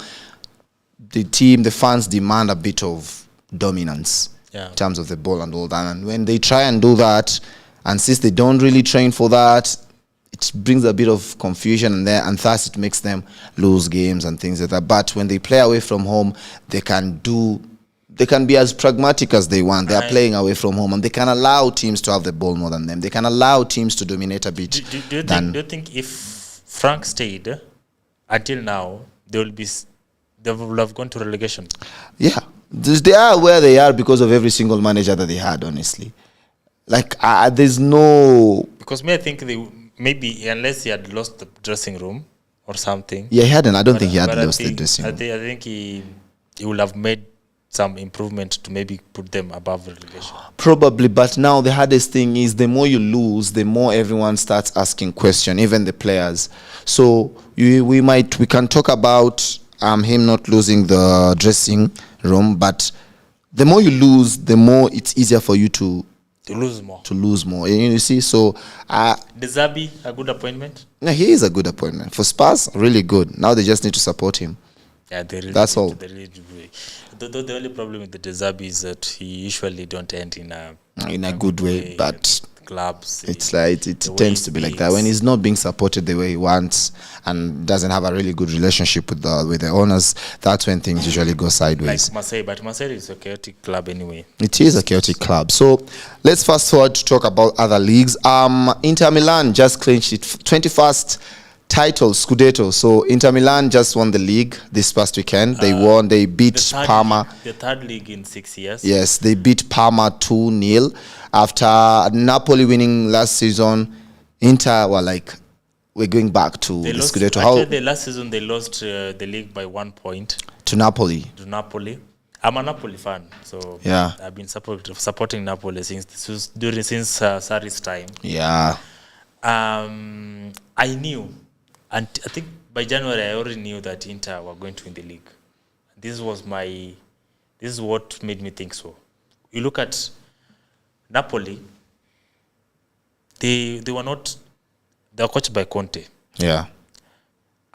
the fans demand a bit of dominance in terms of the ball and all that. And when they try and do that, and since they don't really train for that, it brings a bit of confusion, and thus it makes them lose games and things like that. But when they play away from home, they can be as pragmatic as they want. They are playing away from home, and they can allow teams to have the ball more than them. They can allow teams to dominate a bit. Do you think if Frank stayed until now, they will have gone to relegation? Yeah, they are where they are because of every single manager that they had, honestly. Like, there's no... Because I think maybe unless he had lost the dressing room or something. Yeah, he hadn't. I don't think he had lost the dressing room. I think he would have made some improvement to maybe put them above relegation. Probably, but now the hardest thing is the more you lose, the more everyone starts asking questions, even the players. So we can talk about him not losing the dressing room, but the more you lose, the more it's easier for you to lose more. You see, so De Zerbi, a good appointment? No, he is a good appointment. For Spurs, really good. Now they just need to support him. Yeah, they really that's all. The only problem with the De Zerbi is that he usually don't end in a good way. But clubs. It's like it the way tends he to be like that speaks. when he's not being supported the way he wants and doesn't have a really good relationship with the owners. That's when things usually go sideways. Like Marseille, but Marseille is a chaotic club anyway. It is a chaotic club. So let's fast forward to talk about other leagues. Inter Milan just clinched its 21st title, Scudetto. So Inter Milan just won the league this past weekend. They won. They beat Parma. The third league in 6 years. Yes, they beat Parma 2-0 after Napoli winning last season. Inter were like, we're going back to They the lost. Scudetto. Actually, How the last season they lost the league by 1 point to Napoli? to Napoli. I'm a Napoli fan, so Yeah. I've been supporting Napoli since Sarri's time. Yeah, I knew, and I think by January I already knew that Inter were going to win the league. This is what made me think so. You look at Napoli, they were coached by Conte. yeah.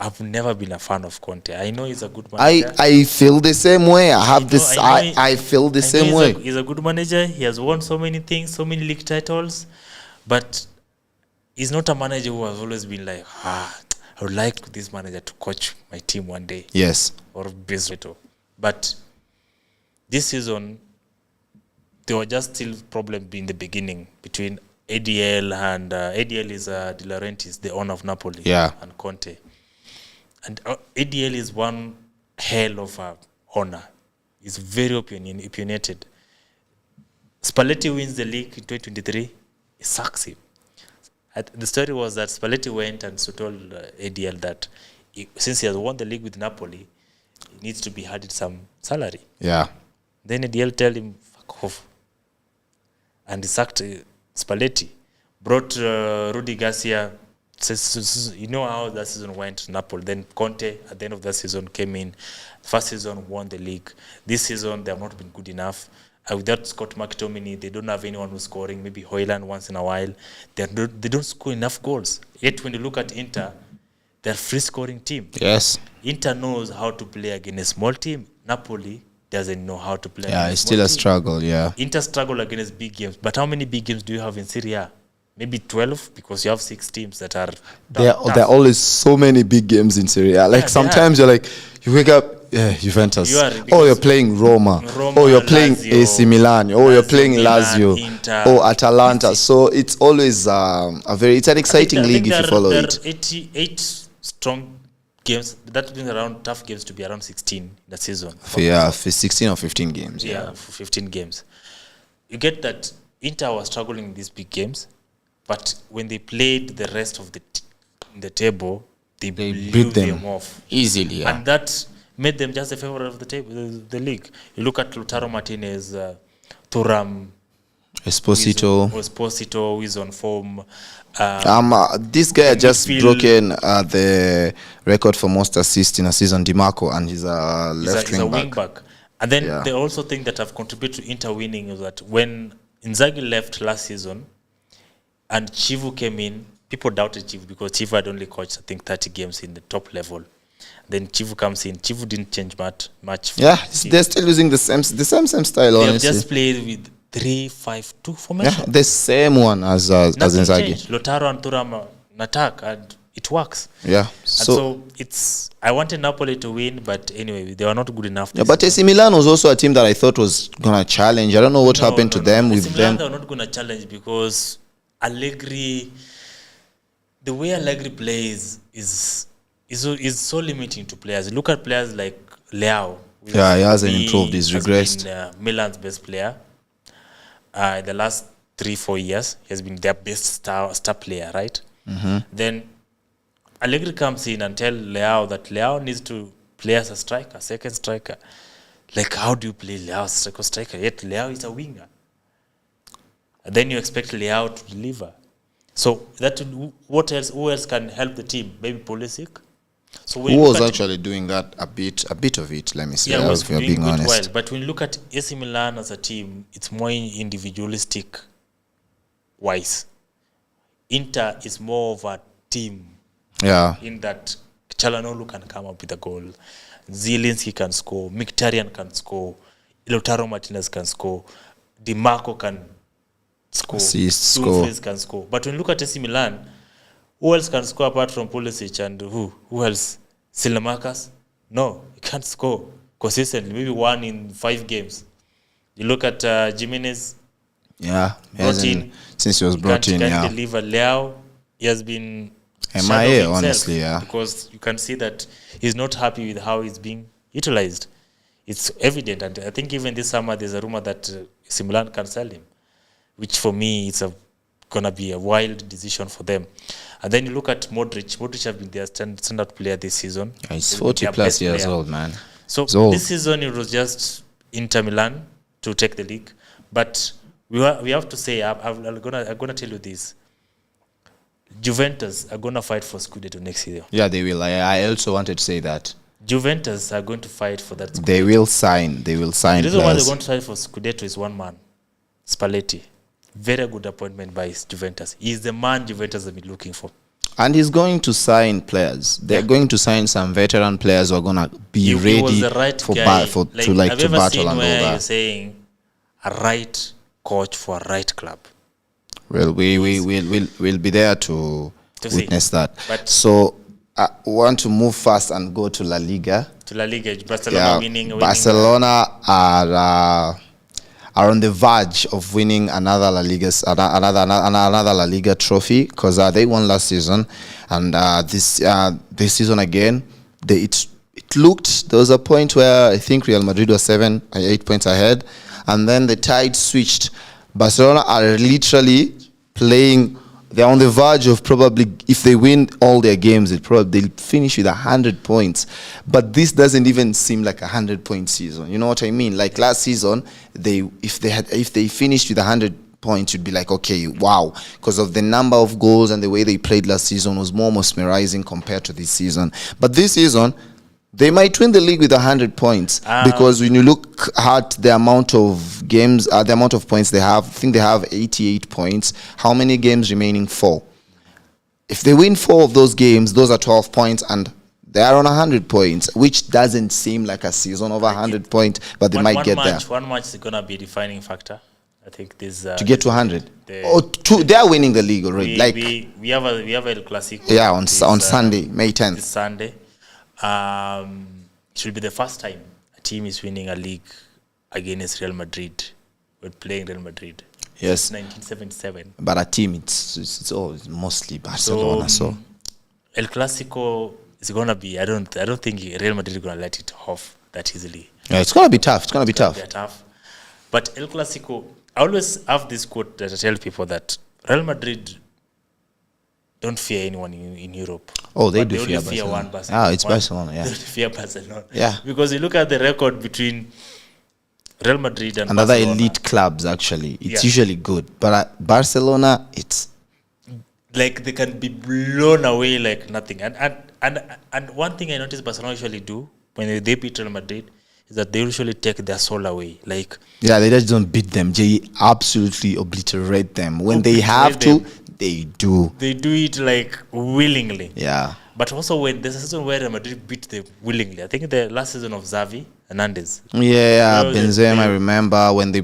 I've never been a fan of Conte. I know he's a good manager. I feel the same way. I I feel the same way. He's a good manager. He has won so many things, so many league titles, but he's not a manager who has always been like, I would like this manager to coach my team one day. Yes. Or Bezreto. But this season, there were just still problems in the beginning between ADL and ADL is De Laurentiis, the owner of Napoli, Yeah. and Conte. And ADL is one hell of a owner. He's very opinionated. Spalletti wins the league in 2023. It sucks him. The story was that Spalletti went and so told ADL that since he has won the league with Napoli, he needs to be added some salary. Yeah. Then ADL tell him, fuck off. And he sacked Spalletti. Brought Rudy Garcia. You know how that season went, Napoli. Then Conte, at the end of that season, came in. First season, won the league. This season, they have not been good enough. Without Scott McTominay, they don't have anyone who's scoring. Maybe Højlund once in a while. They don't score enough goals. Yet when you look at Inter, they're a free-scoring team. Yes. Inter knows how to play against a small team. Napoli doesn't know how to play Yeah, against it's a still small a team. struggle. Yeah. Inter struggle against big games. But how many big games do you have in Serie A? Maybe 12, because you have 6 teams that are There are always so many big games in Serie A. Like Yeah, sometimes you're like, you wake up, yeah, Juventus. You are, Oh, you're playing Roma. Roma, Oh, you're playing Lazio, AC Milan. Oh, you're playing Milan, Lazio. Inter. Oh, Atalanta. So it's always it's an exciting league if you follow there it. are 88 strong games. That means around tough games to be around 16 in the season. For 16 or 15 games. Yeah, for 15 games. You get that Inter was struggling in these big games, but when they played the rest of the table, they blew beat them off. Easily, yeah. And that made them just the favorite of the table, the league. You look at Lautaro Martinez, Thuram, Esposito. who is on form. This guy had just midfield- broken the record for most assists in a season, DiMarco, and he's a left He's a wing back. back. And then Yeah. the also thing that have contributed to Inter winning is that when Inzaghi left last season and Chivu came in, people doubted Chivu because Chivu had only coached, I think, 30 games in the top level. Then Chivu comes in. Chivu didn't change much. Yeah, they're still using the same style, They have honestly. just played with 3-5-2 formation. Yeah, the same one as Nothing Inzaghi. changed. Lautaro and Thuram are in attack, and it works. Yeah. And so it's. I wanted Napoli to win, but anyway, they were not good enough. Yeah, this but season. AC Milan was also a team that I thought was gonna challenge. I don't know what happened to them with AC Milan, them. they're not going to challenge because Allegri, the way Allegri plays is so limiting to players. Look at players like Leao. which Yeah, he hasn't for me improved. He's has regressed. been, Milan's best player. In the last 3-4 years, he has been their best star player, right? Mm-hmm. Then Allegri comes in and tell Leao that Leao needs to play as a striker, second striker. Like, how do you play Leao as a second striker? Yet Leao is a winger. And then you expect Leao to deliver. So who else can help the team? Maybe Pulisic. So when Who you was look at- actually doing that a bit of it? Let me say, was if you're doing being good honest. well. But when you look at AC Milan as a team, it's more individualistic wise. Inter is more of a team Yeah. in that Çalhanoğlu can come up with a goal, Zielinski can score, Mkhitaryan can score, Lautaro Martinez can score, DiMarco can score. Assist, score. Dumfries can score. But when you look at AC Milan, who else can score apart from Pulisic and who? Who else? Silamakis? No, he can't score consistently. Maybe 1 in 5 games. You look at Jimenez. Yeah, Brought in. Since he was brought in, Can't yeah. deliver. Leao, he has been MIA, shadow of himself, honestly, yeah. because you can see that he's not happy with how he's being utilized. It's evident, and I think even this summer there's a rumor that AC Milan can sell him, which for me it's gonna be a wild decision for them. And then you look at Modric. Modric has been their standout player this season. Yeah, he's been 40 their plus best years player. old, man. So He's old. this season it was just Inter Milan to take the league, but we have to say I'm gonna tell you this: Juventus are gonna fight for Scudetto next year. Yeah, they will. I also wanted to say that. Juventus are going to fight for that Scudetto. They will sign. They will sign The reason why they're players. going to fight for Scudetto is one man, Spalletti. Very good appointment by Juventus. He's the man Juventus have been looking for. And he's going to sign players. They're going to sign some veteran players who are gonna be He ready was the right for guy. to have you ever battle seen and all where you're that. saying a right coach for a right club? Well, we'll be there to To see. witness that. But- So I want to move fast and go to La Liga. To La Liga, Barcelona Yeah, winning. Barcelona are on the verge of winning another La Liga trophy, because they won last season, and this season again, it looked, there was a point where I think Real Madrid was 8 points ahead, and then the tide switched. Barcelona are literally playing. They're on the verge of probably, if they win all their games, they'll finish with 100 points. But this doesn't even seem like a 100-point season. You know what I mean? Like last season, if they finished with 100 points, you'd be like, okay, wow, because of the number of goals and the way they played last season was more mesmerizing compared to this season. But this season, they might win the league with 100 points, because when you look at the amount of games, the amount of points they have, I think they have 88 points. How many games remaining? 4. If they win 4 of those games, those are 12 points, and they are on 100 points, which doesn't seem like a season of 100 points, but they might get there. One match is going to be a defining factor. I think this To get to 100. They are winning the league already. We have El Clasico. Yeah, on Sunday, May 10th. This Sunday. It will be the first time a team is winning a league against Real Madrid. We're playing Real Madrid. Yes. Since 1977. But a team, it's mostly Barcelona. So El Clasico is gonna be. I don't think Real Madrid is gonna let it off that easily. yeah, it's gonna be tough. It's gonna be tough. They're tough. But El Clasico, I always have this quote that I tell people that Real Madrid don't fear anyone in Europe. Oh, they But do only fear fear Barcelona. one Barcelona. It's Barcelona, yeah. They only fear Barcelona. Yeah. Because you look at the record between Real Madrid and Another Barcelona, elite clubs, actually. It's Yeah. usually good. But Barcelona, it's... like they can be blown away like nothing. And one thing I noticed Barcelona usually do when they beat Real Madrid is that they usually take their soul away. Like Yeah, they just don't beat them. They absolutely obliterate them. When they have to, they do. they do it like willingly. Yeah. But also when there's a season where Real Madrid beat them willingly. I think the last season of Xavi Hernandez. Yeah, No, Benzema, I remember when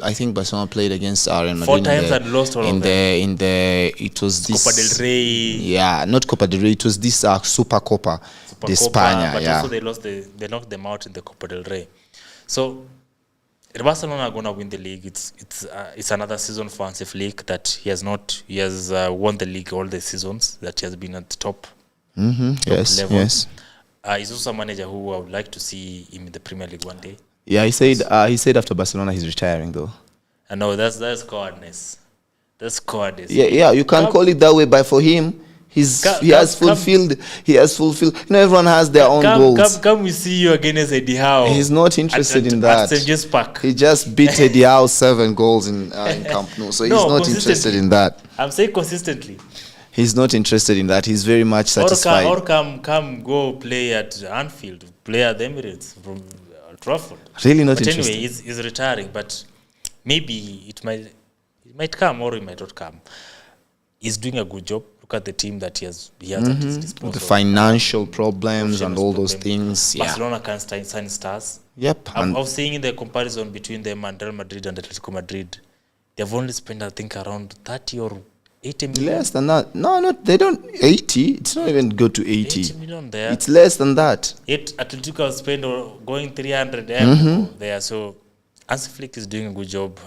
I think Barcelona played against Real Madrid. 4 times and lost all of them. It was this... Copa del Rey. Yeah, not Copa del Rey. It was this Super Copa de España. But Yeah. also they knocked them out in the Copa del Rey. So Barcelona are gonna win the league. It's another season for Hansi Flick that he has won the league all the seasons that he has been at the top Yes, level. yes. He's also a manager who I would like to see him in the Premier League one day. Yeah, he said after Barcelona he's retiring though. I know that's cowardness. That's cowardice. Yeah, you can call it that way, but for him, he has fulfilled. You know, everyone has their own goals. Come, we see you against Eddie Howe. He's not interested in that. At St. James Park. He just beat Eddie Howe 7 goals in Camp Nou, so he's not interested in that. I'm saying consistently. He's not interested in that. He's very much satisfied. Or come go play at Anfield, play at the Emirates from Old Trafford. Really not But interested. anyway, he's retiring, but maybe it might come or it might not come. He's doing a good job. Look at the team that he has at his disposal. The financial problems and all those things. Yeah. Barcelona can sign stars. Yep. I was seeing the comparison between them and Real Madrid and Atletico Madrid they've only spent, I think, around 30 or 80 million. Less than that. No, no, they don't. 80. It's not even go to 80. 80 million there. It's less than that. Atletico spend going 300 there. So Hansi Flick is doing a good job.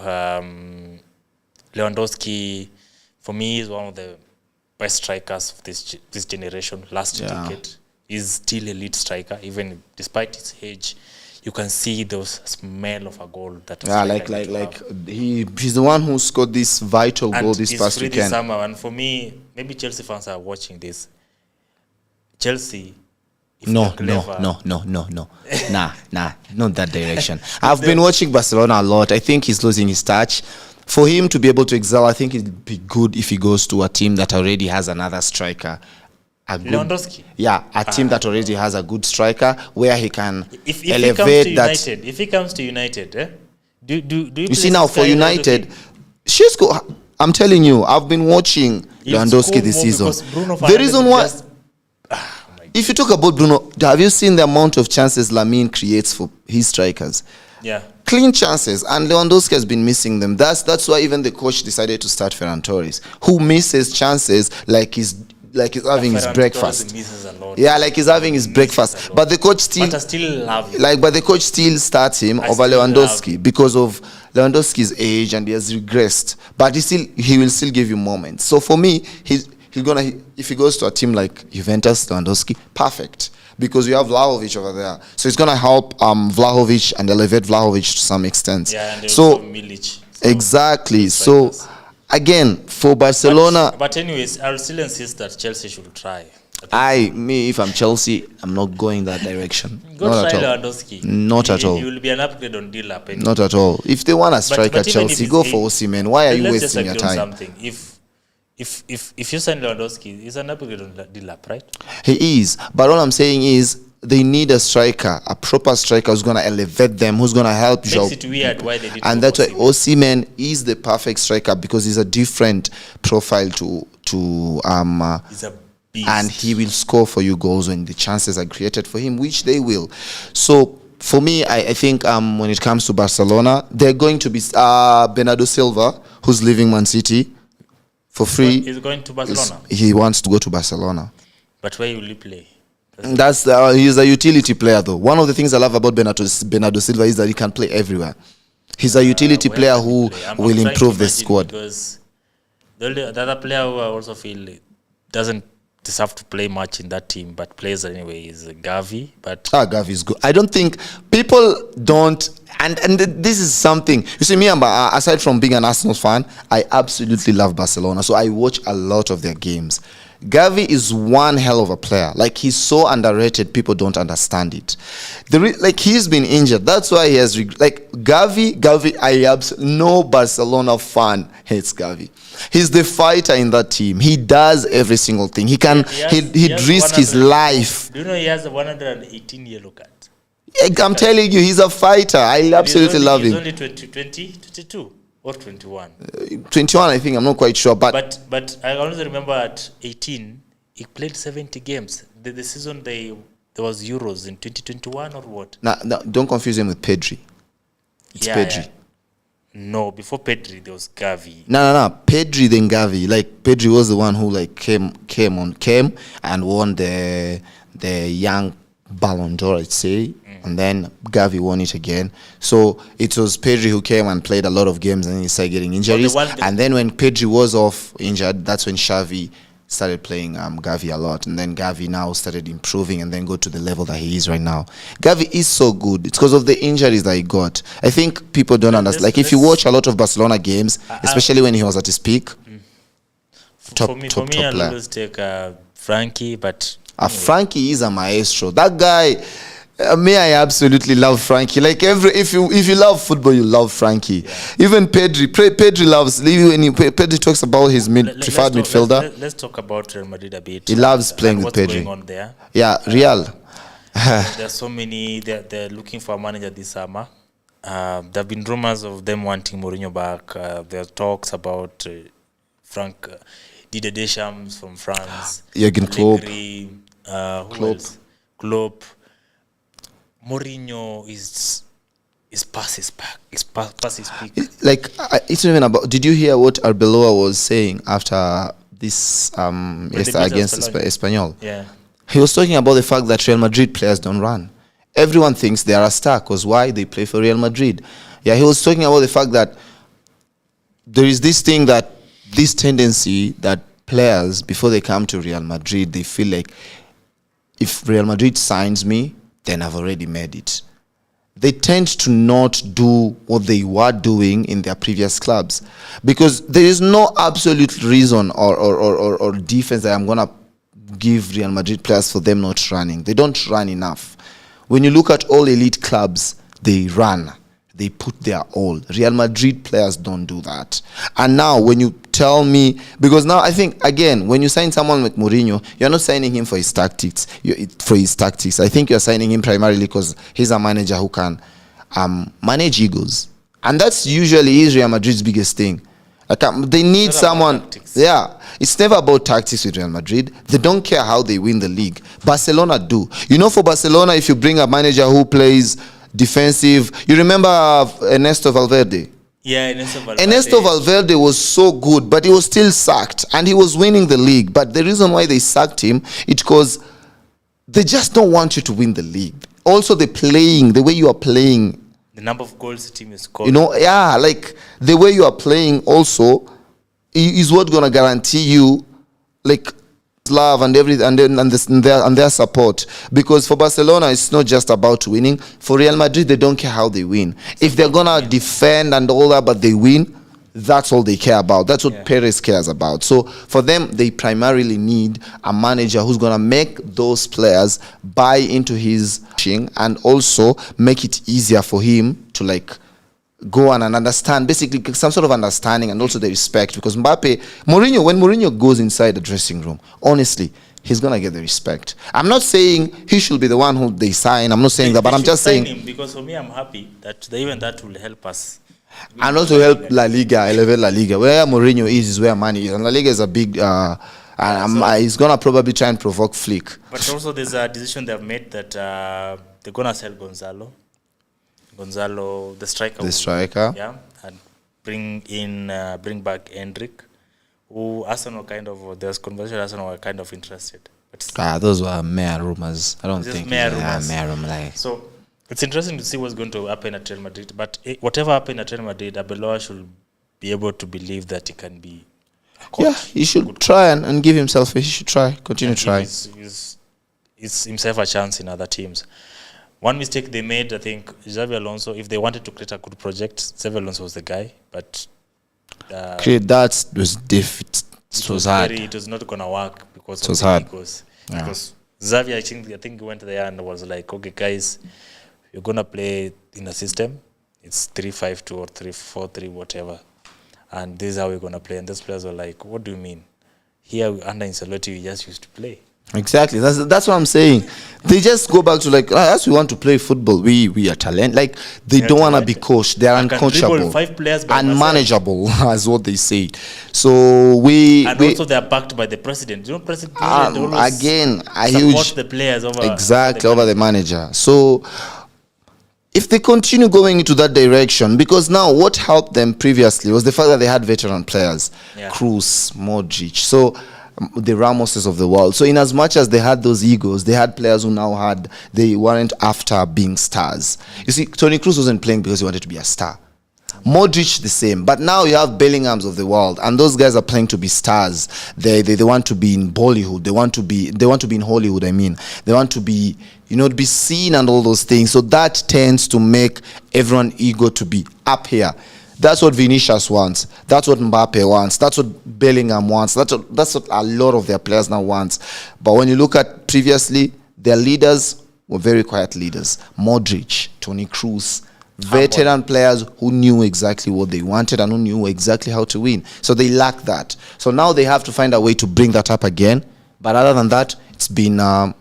Lewandowski, for me, is one of the best strikers of this generation. Last decade, he's still a lead striker, even despite his age. You can see those smell of a goal that. He's the one who scored this vital goal this past weekend. This summer, and for me, maybe Chelsea fans are watching this. Chelsea. No. Nah, not that direction. I've been watching Barcelona a lot. I think he's losing his touch. For him to be able to excel, I think it'd be good if he goes to a team that already has another striker. Lewandowski? Yeah, a team that already has a good striker where he can if elevate that. If he comes to United, do you see now for United, I'm telling you, I've been watching Lewandowski this season. The reason why, if you talk about Bruno, have you seen the amount of chances Lamine creates for his strikers? Yeah. Clean chances, and Lewandowski has been missing them. That's why even the coach decided to start Ferran Torres, who misses chances like he's having his breakfast. Yeah, like he's having his breakfast. But the coach still love him. But the coach still starts him over Lewandowski because of Lewandowski's age, and he has regressed. But he will still give you moments. So for me, he's gonna, if he goes to a team like Juventus, Lewandowski, perfect. Because you have Vlahovic over there. So it's gonna help Vlahovic and elevate Vlahovic to some extent. Yeah, and so Milic. Exactly. So again, for Barcelona. But anyways, I'll still insist that Chelsea should try. If I'm Chelsea, I'm not going that direction. Not at all. Lewandowski. Not at all. He will be an upgrade on Dilap. Anyway. Not at all. If they want a striker, Chelsea, go for Osimhen. Why are you wasting your time? Something. If you sign Lewandowski, he's an upgrade on Dilap, right? He is. But all I'm saying is they need a striker, a proper striker who's going to elevate them, who's going to help Joao. Makes it weird why they did. And that's why Osimhen is the perfect striker, because he's a different profile to he's a beast. And he will score for you goals when the chances are created for him, which they will. So for me, I think when it comes to Barcelona, they're going to be Bernardo Silva, who's leaving Man City for free. He's going to Barcelona. He wants to go to Barcelona. But where will he play? He's a utility player, though. One of the things I love about Bernardo Silva is that he can play everywhere. He's a utility player who will improve the squad. Because the other player who I also feel doesn't deserve to play much in that team, but plays anyway, is Gavi. But Gavi is good. I don't think people don't. And this is something. You see, me, aside from being an Arsenal fan, I absolutely love Barcelona. So I watch a lot of their games. Gavi is one hell of a player. Like, he's so underrated, people don't understand it. He's been injured. That's why he has Gavi. No Barcelona fan hates Gavi. He's the fighter in that team. He does every single thing. He risk his life. Do you know he has a 118 yellow card? I'm telling you, he's a fighter. I absolutely love him. He's only 22 or 21. 21, I think. I'm not quite sure. But I also remember at 18, he played 70 games. The season there was Euros in 2021 or what? No, don't confuse him with Pedri. It's Pedri. Yeah. No, before Pedri, there was Gavi. No. Pedri, then Gavi. Like, Pedri was the one who came and won the young Ballon d'Or, I'd say. And then Gavi won it again. So it was Pedri who came and played a lot of games, and then he started getting injuries. And then when Pedri was off injured, that's when Xavi started playing Gavi a lot. And then Gavi now started improving and then go to the level that he is right now. Gavi is so good. It's because of the injuries that he got. I think people don't understand. Like, if you watch a lot of Barcelona games, especially when he was at his peak, for me, I'll always take Frankie, but... Frankie is a maestro. That guy... I absolutely love Frankie. Like, if you love football, you love Frankie. Yeah. Even Pedri loves. Pedri talks about his preferred midfielder. Let's talk about Real Madrid a bit. He loves playing with Pedri. What's going on there? Yeah, Real. There's so many. They're looking for a manager this summer. There have been rumors of them wanting Mourinho back. There are talks about Didier Deschamps from France. Jürgen Klopp. Who else? Klopp. Mourinho is his pass is back. His pass is big. Like it's not even about. Did you hear what Arbeloa was saying after this yesterday against Espanyol? Yeah. He was talking about the fact that Real Madrid players don't run. Everyone thinks they are a star because why? They play for Real Madrid. Yeah, he was talking about the fact that there is this tendency that players, before they come to Real Madrid, they feel like if Real Madrid signs me, then I've already made it. They tend to not do what they were doing in their previous clubs because there is no absolute reason or defense that I'm going to give Real Madrid players for them not running. They don't run enough. When you look at all elite clubs, they run. They put their all. Real Madrid players don't do that. And now when you tell me, because now I think, again, when you sign someone like Mourinho, you're not signing him for his tactics. I think you're signing him primarily because he's a manager who can manage egos. And that's usually Real Madrid's biggest thing. Like, they need someone. Yeah, it's never about tactics with Real Madrid. They don't care how they win the league. Barcelona do. You know, for Barcelona, if you bring a manager who plays defensive, you remember Ernesto Valverde? Yeah, Ernesto Valverde was so good, but he was still sacked, and he was winning the league. But the reason why they sacked him, it's because they just don't want you to win the league. Also, the way you are playing. The number of goals the team is scoring. You know, yeah, like the way you are playing also is what gonna guarantee you, like, love and everything, and their support. Because for Barcelona, it's not just about winning. For Real Madrid, they don't care how they win. If they're gonna defend and all that, but they win, that's all they care about. That's what Perez cares about. So for them, they primarily need a manager who's gonna make those players buy into his teaching and also make it easier for him to, like, go on and understand, basically some sort of understanding and also the respect. Because when Mourinho goes inside the dressing room, honestly, he's gonna get the respect. I'm not saying he should be the one who they sign. I'm not saying that, but I'm just saying him, because for me, I'm happy that even that will help us. And also help La Liga, elevate La Liga. Where Mourinho is where money is, and La Liga is a big. He's gonna probably try and provoke Flick. But also, there's a decision they've made that they're gonna sell Gonzalo, the striker. Yeah, and bring back Hendrick, who Arsenal there's conversation. Arsenal were kind of interested. But those were mere rumors. I don't think. Mere rumors. So it's interesting to see what's going to happen at Real Madrid. But whatever happened at Real Madrid, Arbeloa should be able to believe that he can be. Yeah, he should try and give himself. He should continue trying. It's himself a chance in other teams. One mistake they made, I think, Xavi Alonso, if they wanted to create a good project, Xavi Alonso was the guy, but create that was hard. It was not gonna work because of the egos. Yeah. Because Xavi, I think he went there and was like, okay, guys, you're gonna play in a system. It's 3-5-2 or 3-4-3, whatever, and this is how we're gonna play. And those players were like, what do you mean? Here under Ancelotti, we just used to play. Exactly. That's what I'm saying. They just go back to, like, as we want to play football, we are talent. Like, they don't want to be coached. They are uncoachable, unmanageable, as what they say. So also they are backed by the president. You know, president again a huge the players over the manager. So if they continue going into that direction, because now what helped them previously was the fact that they had veteran players, Kroos, Modric. So the Ramoses of the world. So in as much as they had those egos, they had players who they weren't after being stars. You see, Toni Kroos wasn't playing because he wanted to be a star. Modric the same. But now you have Bellinghams of the world, and those guys are playing to be stars. They want to be in Bollywood. They want to be in Hollywood, I mean. They want to be, to be seen and all those things. So that tends to make everyone ego to be up here. That's what Vinicius wants. That's what Mbappe wants. That's what Bellingham wants. That's what a lot of their players now want. But when you look at previously, their leaders were very quiet leaders. Modric, Toni Kroos, veteran players who knew exactly what they wanted and who knew exactly how to win. So they lack that. So now they have to find a way to bring that up again. But other than that, it's been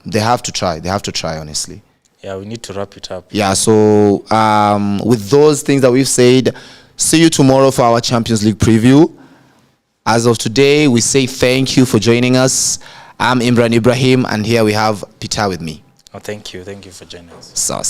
they have to try. They have to try, honestly. Yeah, we need to wrap it up. Yeah, so with those things that we've said, see you tomorrow for our Champions League preview. As of today, we say thank you for joining us. I'm Imran Ibrahim, and here we have Peter with me. Oh, thank you. Thank you for joining us. So.